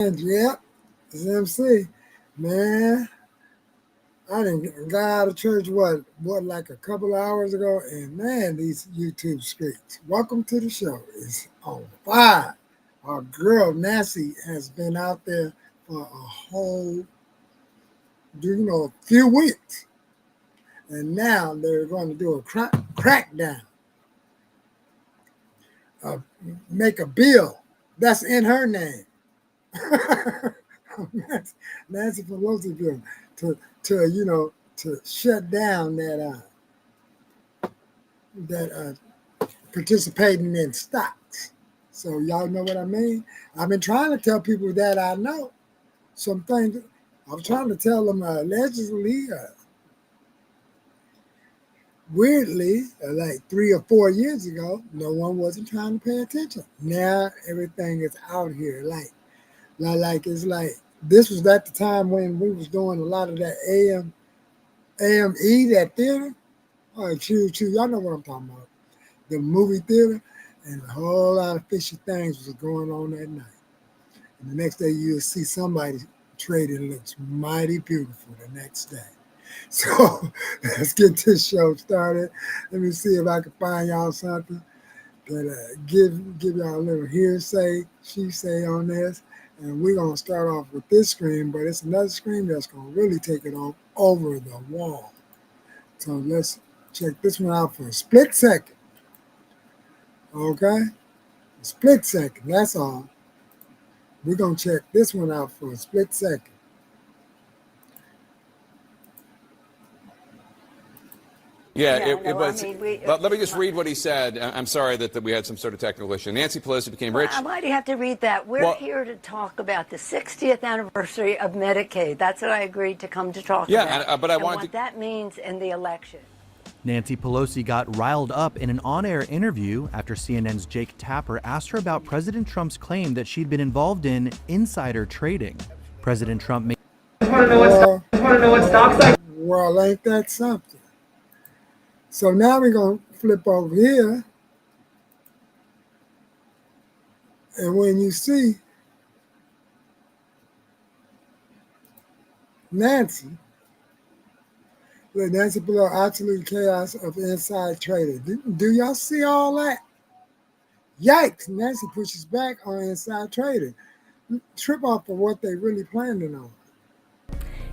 Yep, it's MC. Man, I didn't got out of church what like a couple of hours ago, and man, these YouTube streets. Welcome to the show. It's on fire. Our girl Nancy has been out there for a whole, few weeks, and now they're going to do a crackdown, uh, make a bill that's in her name. Nancy Pelosi bill to shut down that participating in stocks. So y'all know what I mean. I've been trying to tell people that I know some things. I'm trying to tell them allegedly, weirdly, like 3 or 4 years ago, no one wasn't trying to pay attention. Now everything is out here. Like it's like this was at the time when we was doing a lot of that AME, that theater. All right, chew. Y'all know what I'm talking about. The movie theater, and a whole lot of fishy things was going on that night. And the next day you'll see somebody trading looks mighty beautiful the next day. So let's get this show started. Let me see if I can find y'all something that give y'all a little hearsay, she say on this. And we're gonna start off with this screen, but it's another screen that's gonna really take it off over the wall. So let's check this one out for a split second. Okay? A split second, that's all. We're gonna check this one out for a split second. Yeah, it was. But let me just read what he said. I'm sorry that we had some sort of technical issue. Nancy Pelosi became rich. Why do you have to read that? We're here to talk about the 60th anniversary of Medicaid. That's what I agreed to come to talk about. Yeah, but I wanted what that means in the election. Nancy Pelosi got riled up in an on-air interview after CNN's Jake Tapper asked her about President Trump's claim that she'd been involved in insider trading. President Trump made. I want to know what stocks like. Well, ain't that something? So now we're going to flip over here. And when you see Nancy below absolute chaos of inside trading. Do y'all see all that? Yikes, Nancy pushes back on inside trading. Trip off of what they really planning on.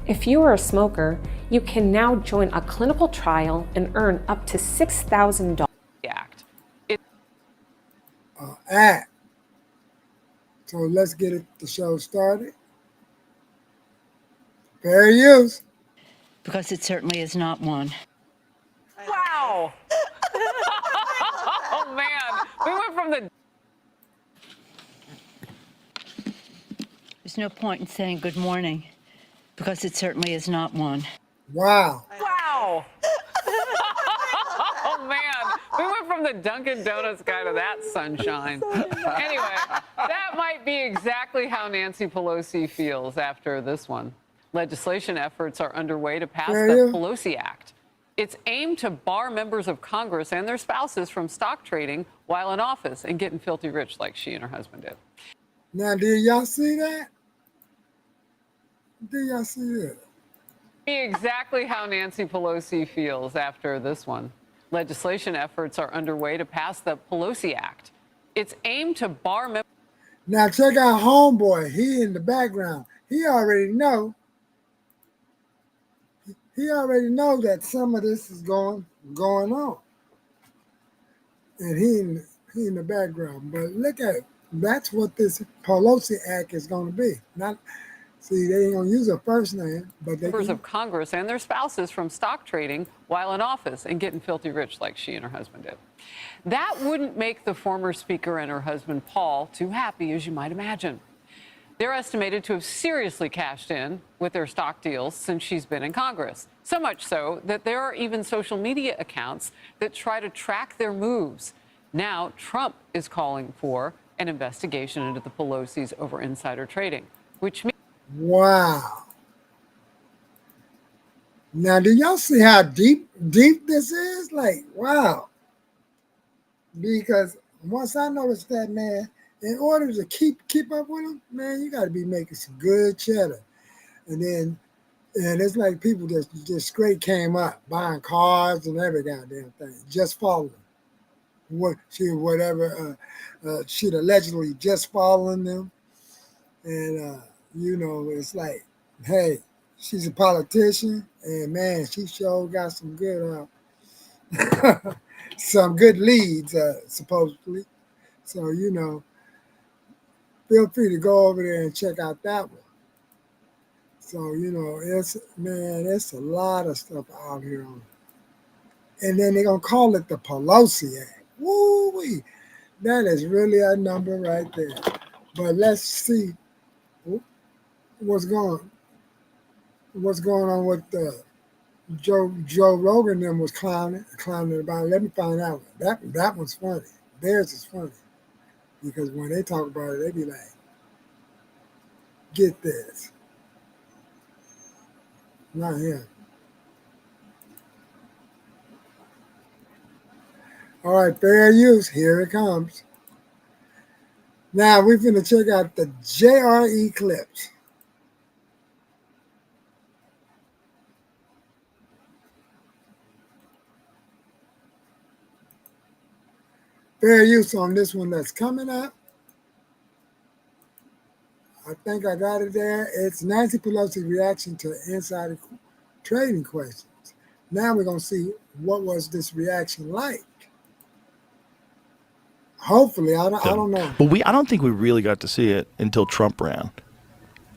If you are a smoker, you can now join a clinical trial and earn up to $6,000. Act. Act. So let's get the show started. Fair use. Because it certainly is not one. Wow. Oh, man. We went from the... There's no point in saying good morning, because it certainly is not one. Wow. Wow. Oh, man. We went from the Dunkin' Donuts guy to that sunshine. Anyway, that might be exactly how Nancy Pelosi feels after this one. Legislation efforts are underway to pass the Pelosi Act. It's aimed to bar members of Congress and their spouses from stock trading while in office and getting filthy rich like she and her husband did. Now, did y'all see that? Did y'all see that? Exactly how Nancy Pelosi feels after this one. Legislation efforts are underway to pass the Pelosi Act. It's aimed to bar members. Now, check out Homeboy. He in the background. He already know. He already know that some of this is going on, and he in the background. But look at it. That's what this Pelosi Act is going to be. Not see, they ain't going to use her first name, but they members of Congress and their spouses from stock trading while in office and getting filthy rich like she and her husband did. That wouldn't make the former speaker and her husband Paul too happy, as you might imagine. They're estimated to have seriously cashed in with their stock deals since she's been in Congress. So much so that there are even social media accounts that try to track their moves. Now, Trump is calling for an investigation into the Pelosi's over insider trading, which means... Wow. Now, do y'all see how deep this is? Like, wow. Because once I noticed that, man, in order to keep up with them, man, you got to be making some good cheddar. And it's like people just straight came up buying cars and every goddamn thing, just following whatever she'd allegedly just following them. And it's like, hey, she's a politician, and man, she sure got some good some good leads, supposedly. So, feel free to go over there and check out that one. So, it's a lot of stuff out here on it. And then they're going to call it the Pelosi Act. Woo-wee. That is really a number right there. But let's see what's going on with Joe Rogan. Them was clowning about it. Let me find out. That one's funny. Theirs is funny because when they talk about it, they be like, "Get this." Not him. All right, fair use. Here it comes. Now we're going to check out the JRE clips. Fair use on this one that's coming up. I think I got it there. It's Nancy Pelosi's reaction to insider trading questions. Now we're going to see what was this reaction like. Hopefully, I don't know. But I don't think we really got to see it until Trump ran.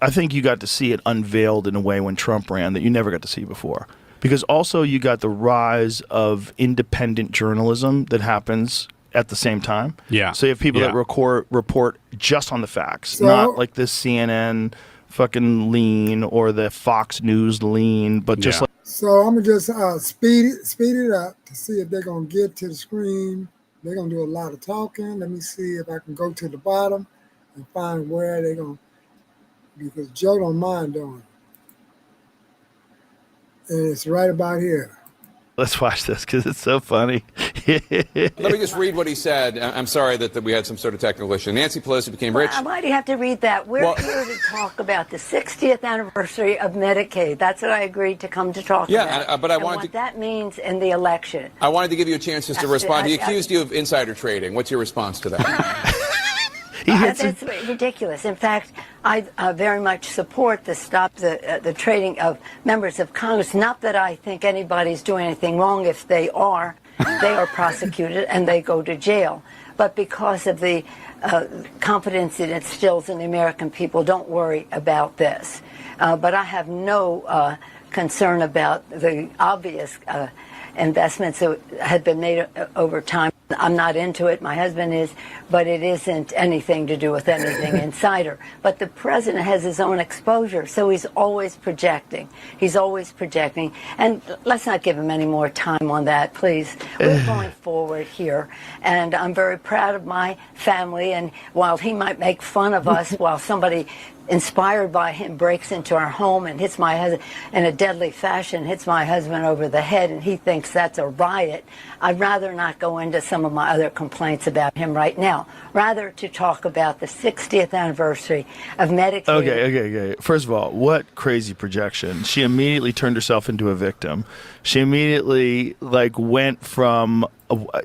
I think you got to see it unveiled in a way when Trump ran that you never got to see before. Because also you got the rise of independent journalism that happens at the same time. Yeah. So you have people that report just on the facts, not like this CNN fucking lean or the Fox News lean, but just like. So I'm gonna just speed it up to see if they're gonna get to the screen. They're gonna do a lot of talking. Let me see if I can go to the bottom and find where they're gonna, because Joe don't mind doing it. And it's right about here. Let's watch this because it's so funny. Let me just read what he said. I'm sorry that we had some sort of technical issue. Nancy Pelosi became rich. Why do you have to read that? We're here to talk about the 60th anniversary of Medicaid. That's what I agreed to come to talk about. Yeah, but I wanted what that means in the election. I wanted to give you a chance just to respond. He accused you of insider trading. What's your response to that? That's ridiculous. In fact, I very much support the stop the trading of members of Congress. Not that I think anybody's doing anything wrong. If they are prosecuted and they go to jail. But because of the confidence it instills in the American people, don't worry about this. But I have no concern about the obvious investments that had been made over time. I'm not into it. My husband is, but it isn't anything to do with anything insider. But the president has his own exposure, so he's always projecting. He's always projecting. And let's not give him any more time on that, please. We're going forward here, and I'm very proud of my family. And while he might make fun of us while somebody inspired by him breaks into our home and hits my husband in a deadly fashion, hits my husband over the head, and he thinks that's a riot, I'd rather not go into some of my other complaints about him right now. Rather to talk about the 60th anniversary of Medicaid. Okay. First of all, what crazy projection. She immediately turned herself into a victim. She immediately went from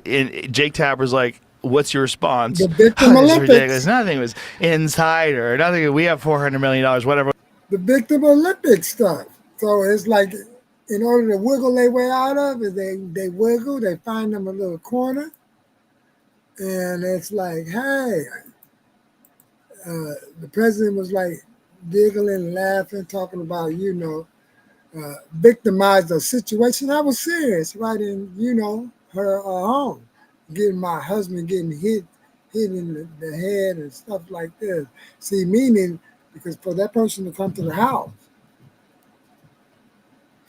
Jake Tapper's like, what's your response? The Victim Olympics. Ridiculous. Nothing was insider. Nothing. We have $400 million. Whatever. The Victim Olympics stuff. So it's like, in order to wiggle their way out of it, they wiggle. They find them a little corner, and it's like, hey, the president was like giggling, laughing, talking about victimize the situation. I was serious, right in her home. Getting my husband getting hit in the head and stuff like this. See, meaning because for that person to come to the house,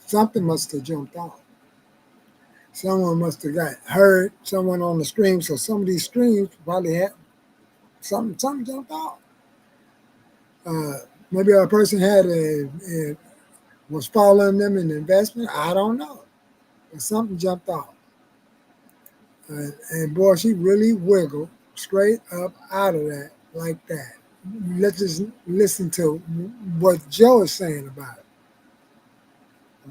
something must have jumped off. Someone must have got hurt. Someone on the stream. So some of these streams probably had something jumped off. Maybe a person was following them in investment. I don't know, but something jumped off. And boy, she really wiggled straight up out of that like that. Let's just listen to what Joe is saying about it.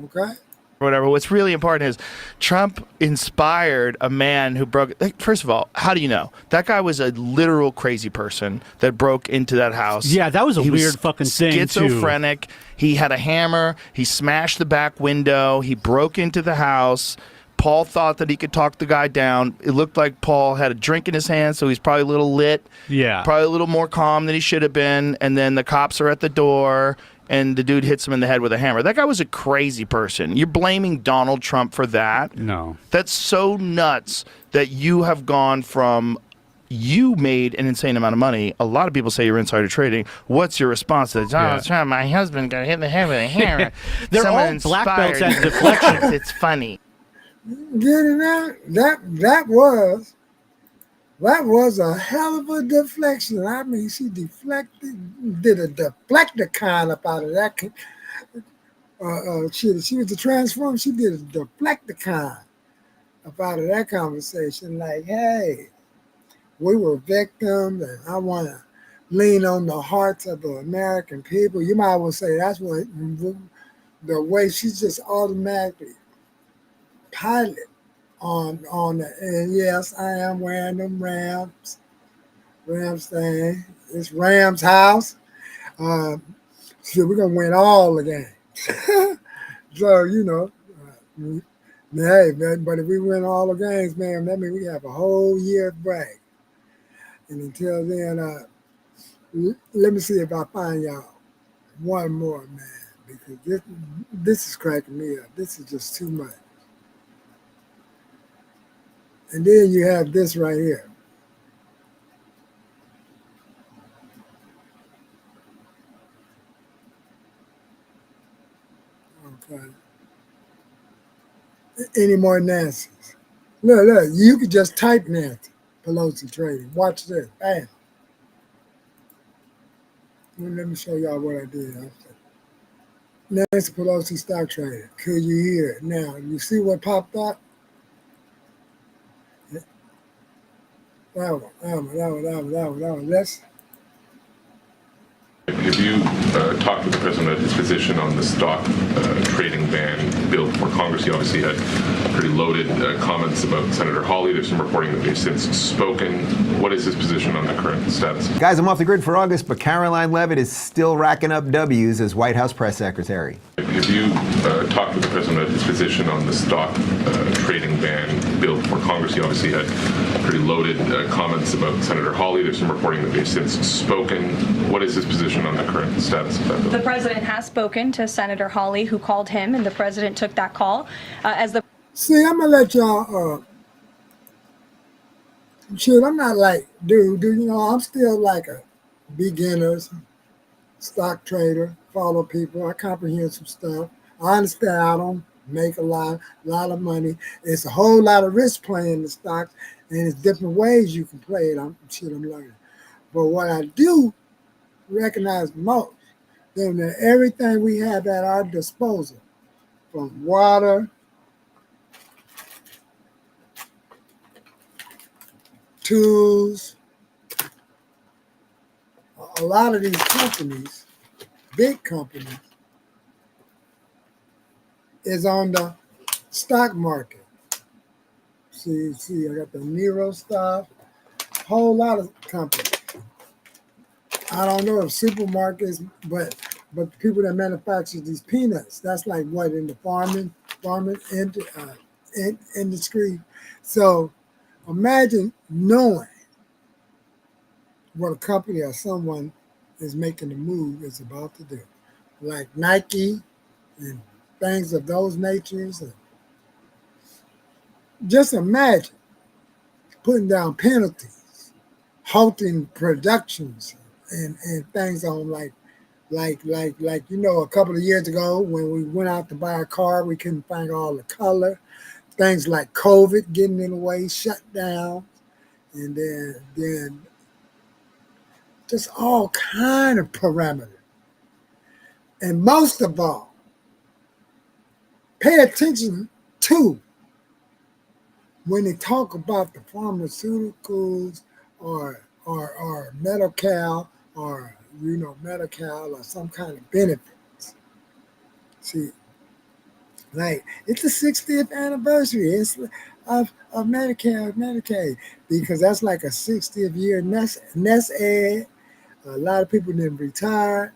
Okay? Whatever. What's really important is Trump inspired a man who broke. Like, first of all, how do you know? That guy was a literal crazy person that broke into that house. Yeah, that was a weird fucking thing, schizophrenic. He had a hammer. He smashed the back window. He broke into the house. Paul thought that he could talk the guy down. It looked like Paul had a drink in his hand, so he's probably a little lit. Yeah. Probably a little more calm than he should have been. And then the cops are at the door, and the dude hits him in the head with a hammer. That guy was a crazy person. You're blaming Donald Trump for that? No. That's so nuts that you have gone from you made an insane amount of money. A lot of people say you're insider trading. What's your response to Donald Trump? My husband got hit in the head with a hammer. They're Someone all black belts inspired at deflection. It's funny. Get it out? That was a hell of a deflection. I mean, she deflected, did a deflecticon up out of that. She was a transformer. She did a deflecticon up out of that conversation. Like, hey, we were victims, and I want to lean on the hearts of the American people. You might well say that's what the way she's just automatically pilot on the, and yes, I am wearing them Rams thing. It's Rams house. So we're gonna win all the games. So hey, man, but if we win all the games, man, that means we have a whole year break. And until then, let me see if I find y'all one more, man, because this is cracking me up. This is just too much. And then you have this right here. Okay. Any more Nancy's? Look, you could just type Nancy Pelosi trading. Watch this. Bam. Let me show y'all what I did. Nancy Pelosi stock trading. Could you hear it? Now, you see what popped up? That one. Let's. Have you talked with the president about his position on the stock trading ban bill before Congress? He obviously had pretty loaded comments about Senator Hawley. There's some reporting that they've since spoken. What is his position on the current status? Guys, I'm off the grid for August, but Caroline Leavitt is still racking up W's as White House press secretary. Have you talked with the president about his position on the stock trading ban bill before Congress? He obviously had pretty loaded comments about Senator Hawley. There's some reporting that they've since spoken. What is his position on the current status of that bill? The president has spoken to Senator Hawley, who called him, and the president took that call as the. See, I'm gonna let y'all. Shoot, I'm not like, dude. I'm still like a beginner, stock trader. Follow people. I comprehend some stuff. I understand I don't make a lot of money. It's a whole lot of risk playing the stocks, and it's different ways you can play it. I'm learning. But what I do recognize most, then that everything we have at our disposal, from water tools, a lot of these companies, big companies, is on the stock market. See, I got the Nero stuff, whole lot of companies. I don't know if supermarkets, but the people that manufacture these peanuts, that's like what in the farming industry. So imagine knowing what a company or someone is making the move is about to do, like Nike and things of those natures. And just imagine putting down penalties, halting productions, and things on like a couple of years ago when we went out to buy a car, we couldn't find all the color. Things like COVID getting in the way, shut down, and then just all kind of parameters. And most of all, pay attention to when they talk about the pharmaceuticals or or Medi-Cal or Medi-Cal or some kind of benefits. See, like it's the 60th anniversary of Medi-Cal, Medicaid, because that's like a 60th year nest egg. A lot of people didn't retire.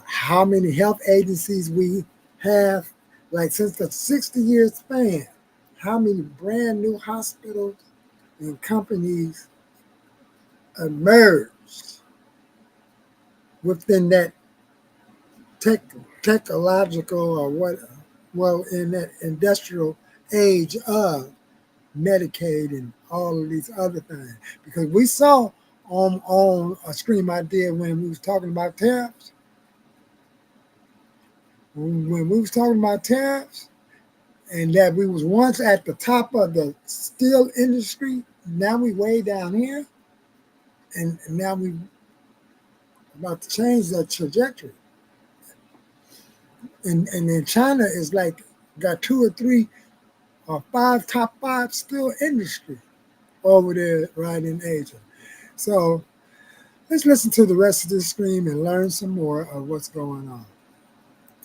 How many health agencies we have, like since the 60-year span, how many brand new hospitals and companies emerged within that technological or in that industrial age of Medicaid and all of these other things. Because we saw on a stream I did when we was talking about tariffs. When we was talking about tariffs, and that we was once at the top of the steel industry, now we way down here, and now we about to change that trajectory. And then China is like got 2 or 3 or 5 top 5 steel industry over there right in Asia. So let's listen to the rest of this stream and learn some more of what's going on.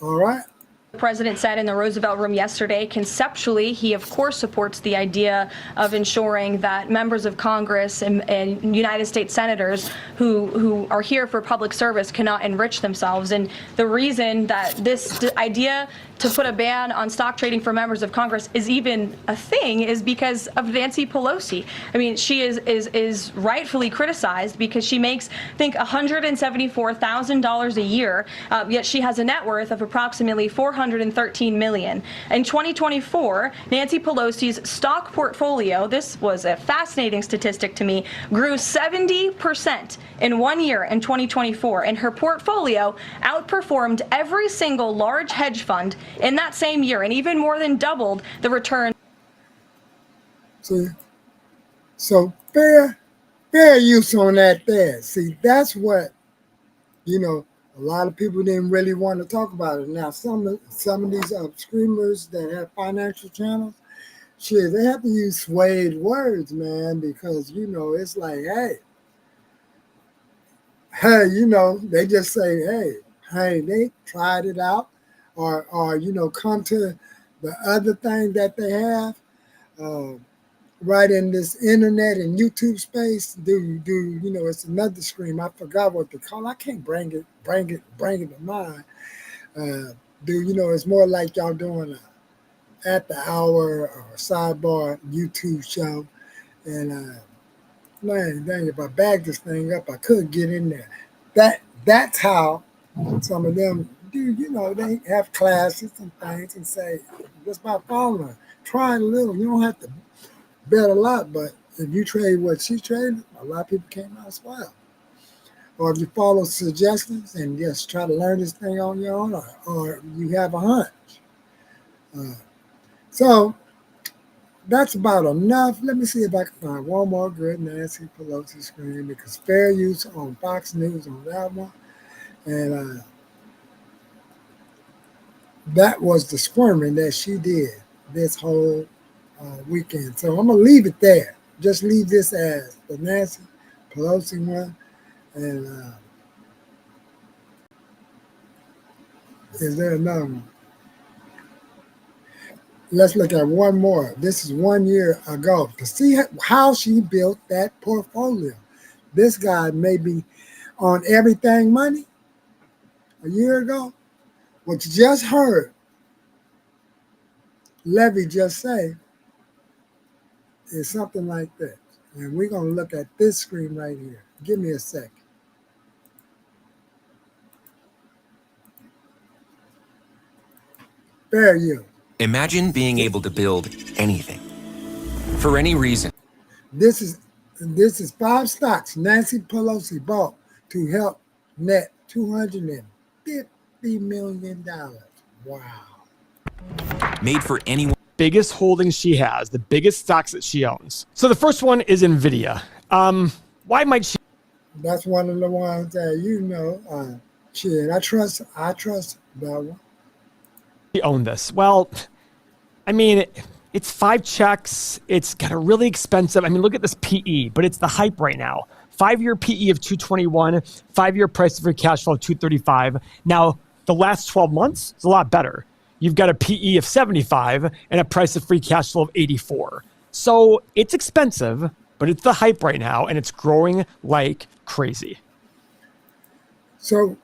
All right. The president said in the Roosevelt Room yesterday, conceptually, he of course supports the idea of ensuring that members of Congress and United States senators who are here for public service cannot enrich themselves. And the reason that this idea to put a ban on stock trading for members of Congress is even a thing is because of Nancy Pelosi. I mean, she is rightfully criticized because she makes, I think, $174,000 a year, yet she has a net worth of approximately $413 million. In 2024, Nancy Pelosi's stock portfolio, this was a fascinating statistic to me, grew 70% in 1 year in 2024, and her portfolio outperformed every single large hedge fund in that same year, and even more than doubled the return. See, so fair use on that there. See, that's what, a lot of people didn't really want to talk about it. Now, some of these screamers that have financial channels, shit, they have to use swayed words, man, because, it's like, hey, they just say, hey, they tried it out. Or come to the other thing that they have right in this internet and YouTube space. It's another stream. I forgot what they call it. I can't bring it to mind. It's more like y'all doing a at the hour or sidebar YouTube show, and man, dang, if I bagged this thing up, I could get in there. That's how some of them do, they have classes and things and say, just by following, trying a little. You don't have to bet a lot, but if you trade what she traded, a lot of people came out as well. Or if you follow suggestions and just try to learn this thing on your own, or you have a hunch. So that's about enough. Let me see if I can find one more good Nancy Pelosi screen, because fair use on Fox News on that one. And that was the squirming that she did this whole weekend. So I'm going to leave it there. Just leave this as the Nancy Pelosi one. And is there another one? Let's look at one more. This is 1 year ago to see how she built that portfolio. This guy may be on Everything Money a year ago. What you just heard Levy just say is something like this. And we're going to look at this screen right here. Give me a second. Fair use. Imagine being able to build anything for any reason. This is 5 stocks Nancy Pelosi bought to help net $250 million. Wow. Made for anyone. Biggest holdings she has, the biggest stocks that she owns. So the first one is NVIDIA. Why might she? That's one of the ones that shit. I trust that one. Own this? Well, I mean, it's 5 checks. It's got a really expensive. I mean, look at this PE, but it's the hype right now. 5-year PE of 221, 5-year price to free cash flow of 235. Now, the last 12 months is a lot better. You've got a PE of 75 and a price of free cash flow of 84. So it's expensive, but it's the hype right now, and it's growing like crazy. So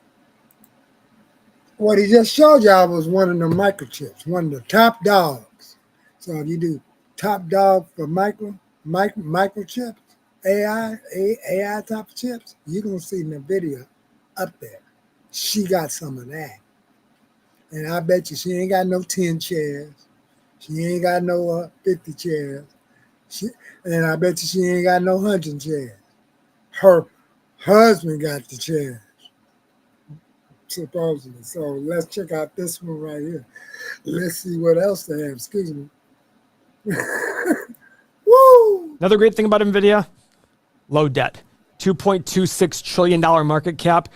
what he just showed y'all was one of the microchips, one of the top dogs. So if you do top dog for microchips, AI type of chips, you're going to see NVIDIA up there. She got some of that. And I bet you she ain't got no 10 chairs. She ain't got no 50 chairs. And I bet you she ain't got no 100 chairs. Her husband got the chairs, supposedly. So let's check out this one right here. Let's see what else they have. Excuse me. Woo! Another great thing about NVIDIA, low debt. $2.26 trillion market cap,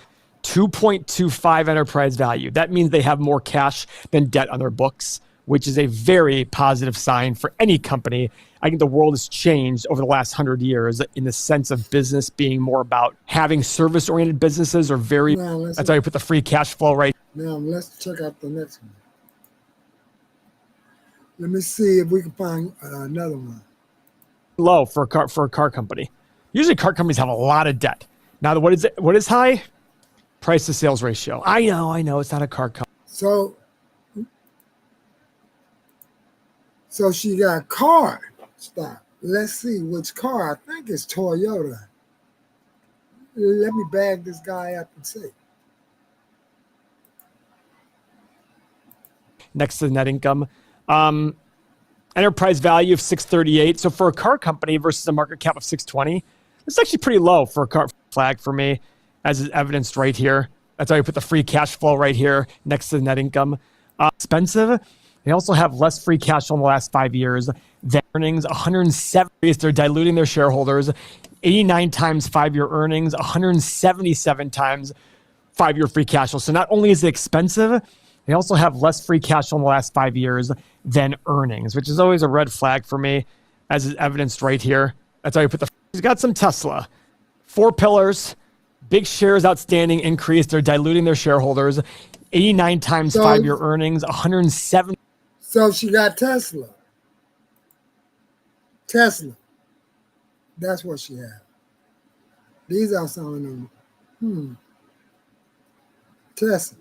2.25 enterprise value. That means they have more cash than debt on their books, which is a very positive sign for any company. I think the world has changed over the last 100 years in the sense of business being more about having service-oriented businesses or very, that's why you put the free cash flow right. Now let's check out the next one. Let me see if we can find another one. Low for a car company. Usually car companies have a lot of debt. Now, what is high? Price to sales ratio. I know, it's not a car company. So she got car stock. Let's see which car. I think it's Toyota. Let me bag this guy up and see. Next to the net income. Enterprise value of 638. So for a car company versus a market cap of 620, it's actually pretty low for a car flag for me, as is evidenced right here. That's why we put the free cash flow right here next to the net income. Expensive. They also have less free cash flow in the last 5 years than earnings. 170. They're diluting their shareholders. 89 times 5-year earnings. 177 times 5-year free cash flow. So not only is it expensive, they also have less free cash flow in the last 5 years than earnings, which is always a red flag for me, as is evidenced right here. That's why we put the. He's got some Tesla. 4 pillars. Big shares outstanding increase. They're diluting their shareholders. 89 times 5-year earnings. 170. So she got Tesla. That's what she had. These are some of them. Tesla.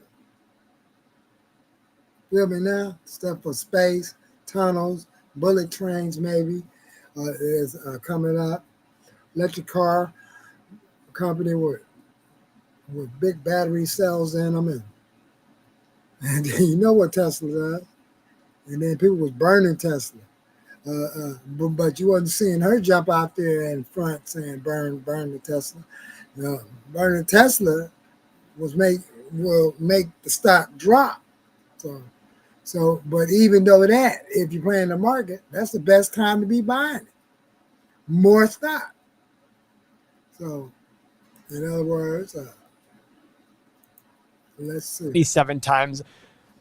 Feel me now? Stuff for space, tunnels, bullet trains maybe is coming up. Electric car company with big battery cells in them. And you know what Tesla does. And then people was burning Tesla. But you wasn't seeing her jump out there in front saying burn the Tesla. Burning Tesla will make the stock drop. So, but even though that, if you're playing the market, that's the best time to be buying it. More stock. So, in other words, let's see. 7 times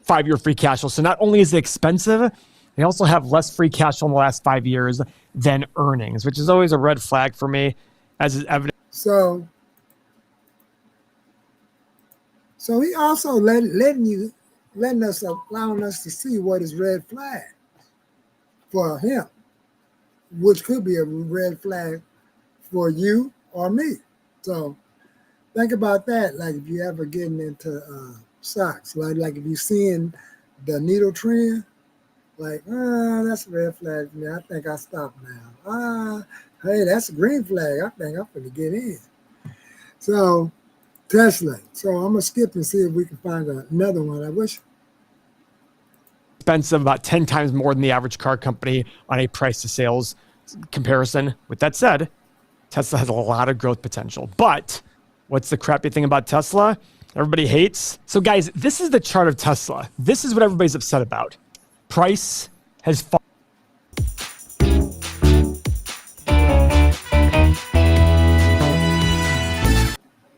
5-year free cash flow. So not only is it expensive, they also have less free cash flow in the last 5 years than earnings, which is always a red flag for me, as is evident. So he also allowing us to see what is red flag for him, which could be a red flag for you or me. So think about that. Like if you ever getting into stocks, like if you're seeing the needle trend, like, that's a red flag for me. I think I stop now. Hey, that's a green flag. I think I'm going to get in. So Tesla. So I'm going to skip and see if we can find another one. I wish. Expensive, about 10 times more than the average car company on a price to sales comparison. With that said, Tesla has a lot of growth potential. But what's the crappy thing about Tesla? Everybody hates. So guys, this is the chart of Tesla. This is what everybody's upset about. Price has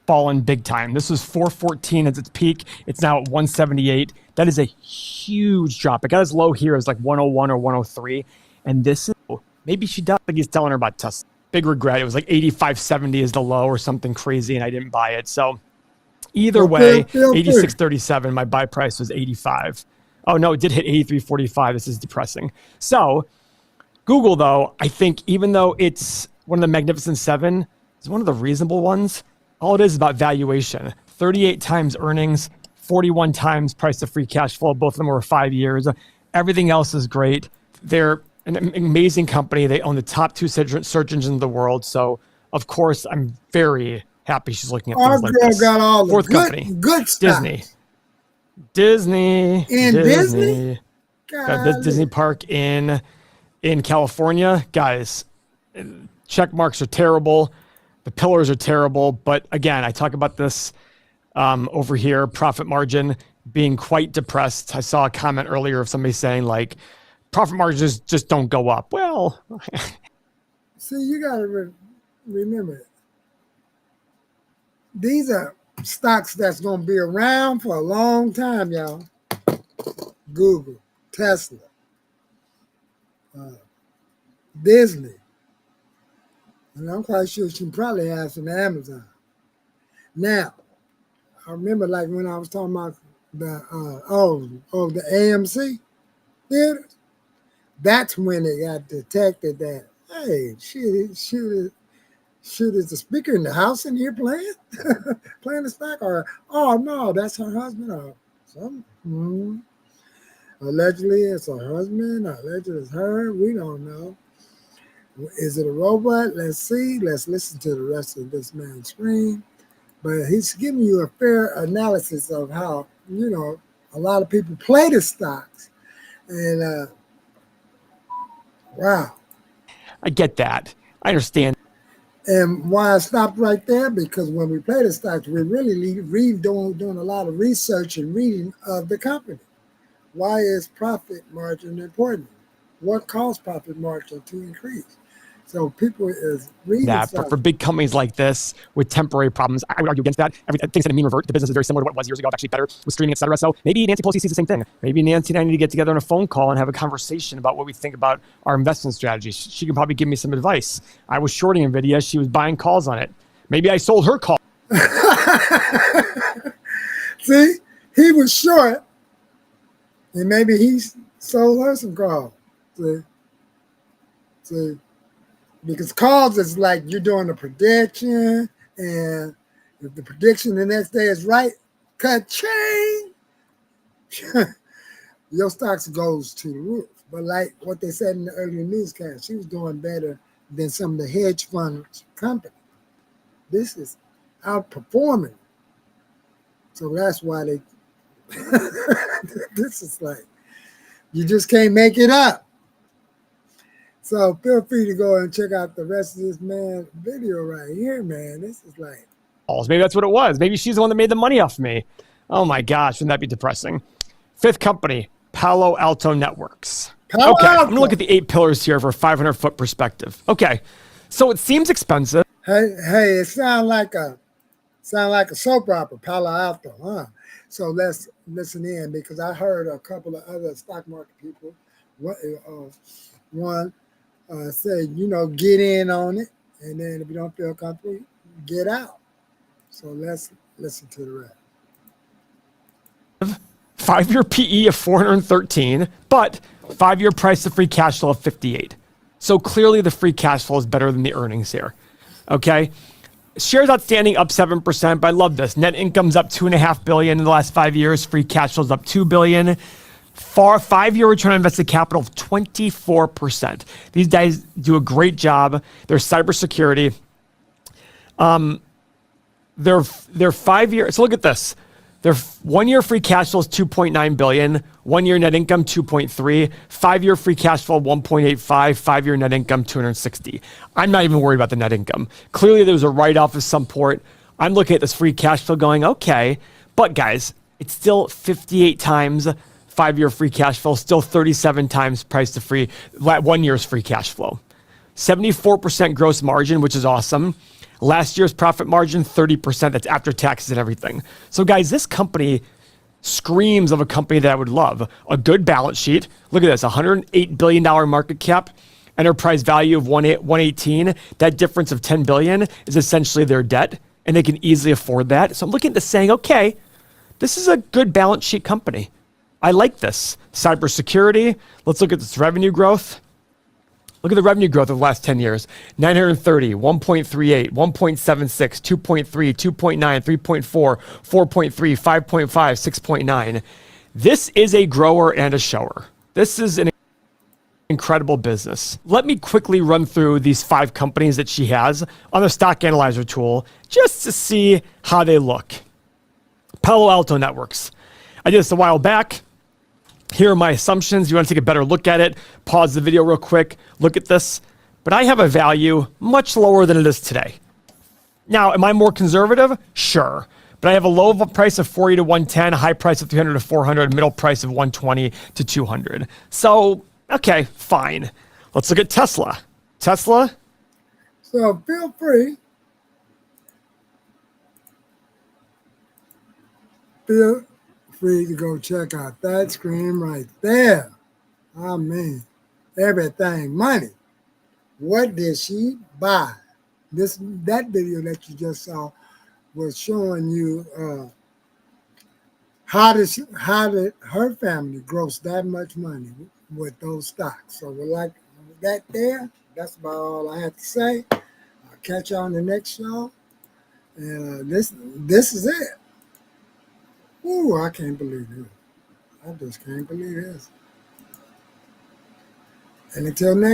fallen big time. This was 414 at its peak. It's now at 178. That is a huge drop. It got as low here as like 101 or 103. And this is, maybe she does think he's telling her about Tesla. big regret. It was like 85.70 is the low or something crazy, and I didn't buy it. So either way, 86.37. My buy price was 85. Oh no, it did hit 83.45. This is depressing. So Google, though, I think even though it's one of the Magnificent Seven, it's one of the reasonable ones. All it is about valuation. 38 times earnings, 41 times price to free cash flow. Both of them were 5 years. Everything else is great. They're an amazing company. They own the top 2 search engines in the world. So, of course, I'm very happy she's looking at things like this. Got all Fourth the company, good stuff. Disney. Disney? Got this Disney park in California. Guys, check marks are terrible. The pillars are terrible. But again, I talk about this over here, profit margin being quite depressed. I saw a comment earlier of somebody saying like, profit margins just don't go up. Well, see, you got to remember, these are stocks that's going to be around for a long time, y'all. Google, Tesla, Disney, and I'm quite sure she probably has some Amazon. Now, I remember like when I was talking about the the AMC theaters. That's when it got detected that, hey, shit is the speaker in the house in here playing the stock, or oh no, that's her husband or something. Allegedly it's her husband, allegedly it's her. We don't know. Is it a robot? Let's see. Let's listen to the rest of this man's screen. But he's giving you a fair analysis of how, a lot of people play the stocks. And wow. I get that. I understand. And why I stopped right there, because when we play the stocks, we're really doing a lot of research and reading of the company. Why is profit margin important? What caused profit margin to increase? So people is reading that. But for big companies like this with temporary problems, I would argue against that. Things that mean revert. The business is very similar to what it was years ago, actually better with streaming, et cetera. So maybe Nancy Pelosi sees the same thing. Maybe Nancy and I need to get together on a phone call and have a conversation about what we think about our investment strategy. She can probably give me some advice. I was shorting NVIDIA. She was buying calls on it. Maybe I sold her call. See, he was short, and maybe he sold her some calls. See. Because calls is like you're doing a prediction, and if the prediction the next day is right, ka-ching, your stocks goes to the roof. But like what they said in the earlier newscast, she was doing better than some of the hedge fund companies. This is outperforming. So that's why they, this is like, you just can't make it up. So feel free to go and check out the rest of this man's video right here, man. This is like... Maybe that's what it was. Maybe she's the one that made the money off me. Oh my gosh, wouldn't that be depressing? Fifth company, Palo Alto Networks. I'm going to look at the 8 pillars here for a 500-foot perspective. Okay, so it seems expensive. Hey, it sounds like a soap opera, Palo Alto, huh? So let's listen in, because I heard a couple of other stock market people. One said, get in on it, and then if you don't feel comfortable, get out. So let's listen to the rest. 5-year PE of 413, but 5-year price to free cash flow of 58. So clearly the free cash flow is better than the earnings here. Okay. Shares outstanding up 7%, but I love this. Net income's up $2.5 billion in the last 5 years. Free cash flow's up $2 billion. 5-year return on invested capital of 24%. These guys do a great job. They're cybersecurity. Their 5 year. So look at this. Their 1 year free cash flow is $2.9 billion. 1 year net income 2.3. 5 year free cash flow 1.85. 5 year net income 260. I'm not even worried about the net income. Clearly there was a write off of some port. I'm looking at this free cash flow going okay, but guys, it's still 58 times 5 year free cash flow, still 37 times price to free 1 year's free cash flow. 74% gross margin, which is awesome. Last year's profit margin, 30%. That's after taxes and everything. So guys, this company screams of a company that I would love. A good balance sheet. Look at this, $108 billion market cap. enterprise value of 118, that difference of 10 billion is essentially their debt, and they can easily afford that. So I'm looking at this saying, okay, this is a good balance sheet company. I like this. Cybersecurity, let's look at this revenue growth. Look at the revenue growth of the last 10 years. 930, 1.38, 1.76, 2.3, 2.9, 3.4, 4.3, 5.5, 6.9. This is a grower and a shower. This is an incredible business. Let me quickly run through these 5 companies that she has on the stock analyzer tool just to see how they look. Palo Alto Networks. I did this a while back. Here are my assumptions. You want to take a better look at it, pause the video real quick, look at this. But I have a value much lower than it is today. Now, am I more conservative? Sure. But I have a low price of 40 to 110, a high price of 300 to 400, middle price of 120 to 200. So, okay, fine. Let's look at Tesla. Tesla? So feel free. Feel free to go check out that screen right there. I mean, everything money. What did she buy? That video that you just saw was showing you how did her family gross that much money with those stocks. So we're like that there. That's about all I have to say. I'll catch you on the next show. And this is it. Ooh, I can't believe it. I just can't believe this. And until next